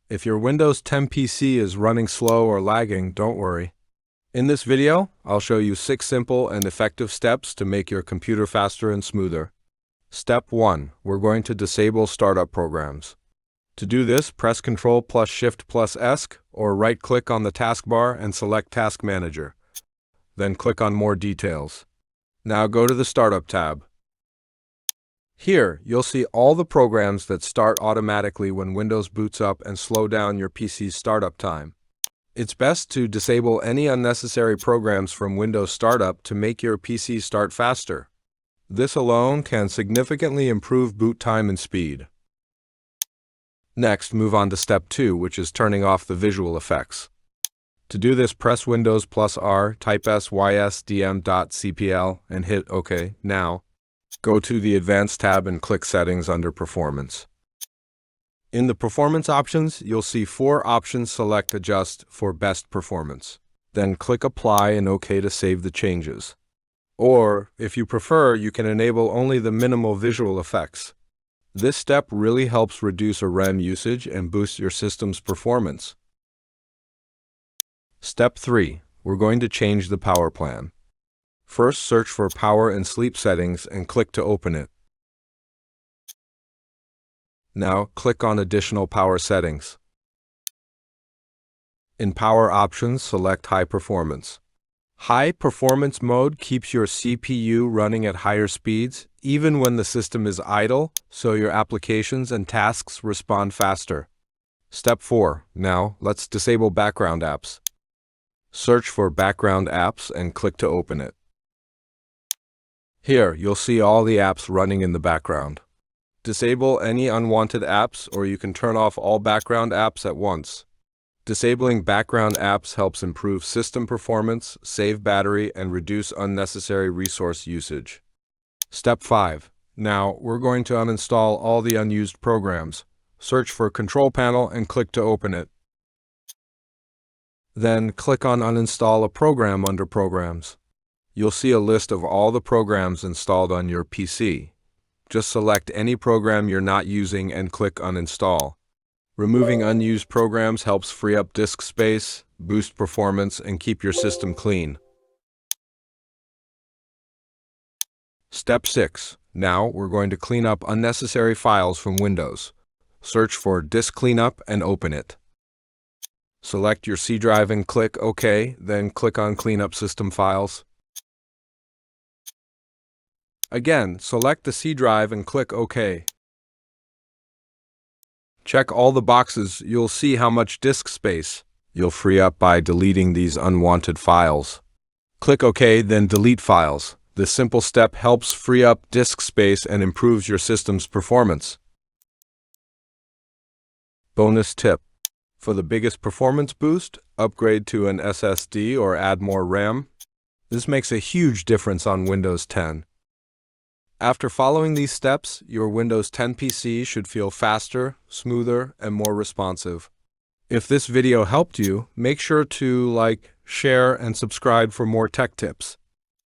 If your Windows 10 PC is running slow or lagging, don't worry. In this video, I'll show you 6 simple and effective steps to make your computer faster and smoother. Step 1. We're going to disable startup programs. To do this, press Ctrl plus Shift plus S or right-click on the taskbar and select Task Manager. Then click on More Details. Now go to the Startup tab. Here, you'll see all the programs that start automatically when Windows boots up and slow down your PC's startup time. It's best to disable any unnecessary programs from Windows Startup to make your PC start faster. This alone can significantly improve boot time and speed. Next, move on to Step 2, which is turning off the visual effects. To do this, press Windows plus R, type sysdm.cpl, and hit OK. Now, go to the Advanced tab and click Settings under Performance. In the Performance options, you'll see 4 options. Select Adjust for best performance. Then click Apply and OK to save the changes. Or, if you prefer, you can enable only the minimal visual effects. This step really helps reduce RAM usage and boost your system's performance. Step 3. We're going to change the power plan. First, search for Power and Sleep Settings and click to open it. Now, click on Additional Power Settings. In Power Options, select High Performance. High Performance mode keeps your CPU running at higher speeds, even when the system is idle, so your applications and tasks respond faster. Step 4. Now, let's disable background apps. Search for Background Apps and click to open it. Here, you'll see all the apps running in the background. Disable any unwanted apps, or you can turn off all background apps at once. Disabling background apps helps improve system performance, save battery, and reduce unnecessary resource usage. Step 5. Now, we're going to uninstall all the unused programs. Search for Control Panel and click to open it. Then, click on Uninstall a program under Programs. You'll see a list of all the programs installed on your PC. Just select any program you're not using and click Uninstall. Removing unused programs helps free up disk space, boost performance, and keep your system clean. Step 6. Now, we're going to clean up unnecessary files from Windows. Search for Disk Cleanup and open it. Select your C drive and click OK, then click on Clean up System Files. Again, select the C drive and click OK. Check all the boxes. You'll see how much disk space you'll free up by deleting these unwanted files. Click OK, then delete files. This simple step helps free up disk space and improves your system's performance. Bonus tip. For the biggest performance boost, upgrade to an SSD or add more RAM. This makes a huge difference on Windows 10. After following these steps, your Windows 10 PC should feel faster, smoother, and more responsive. If this video helped you, make sure to like, share, and subscribe for more tech tips.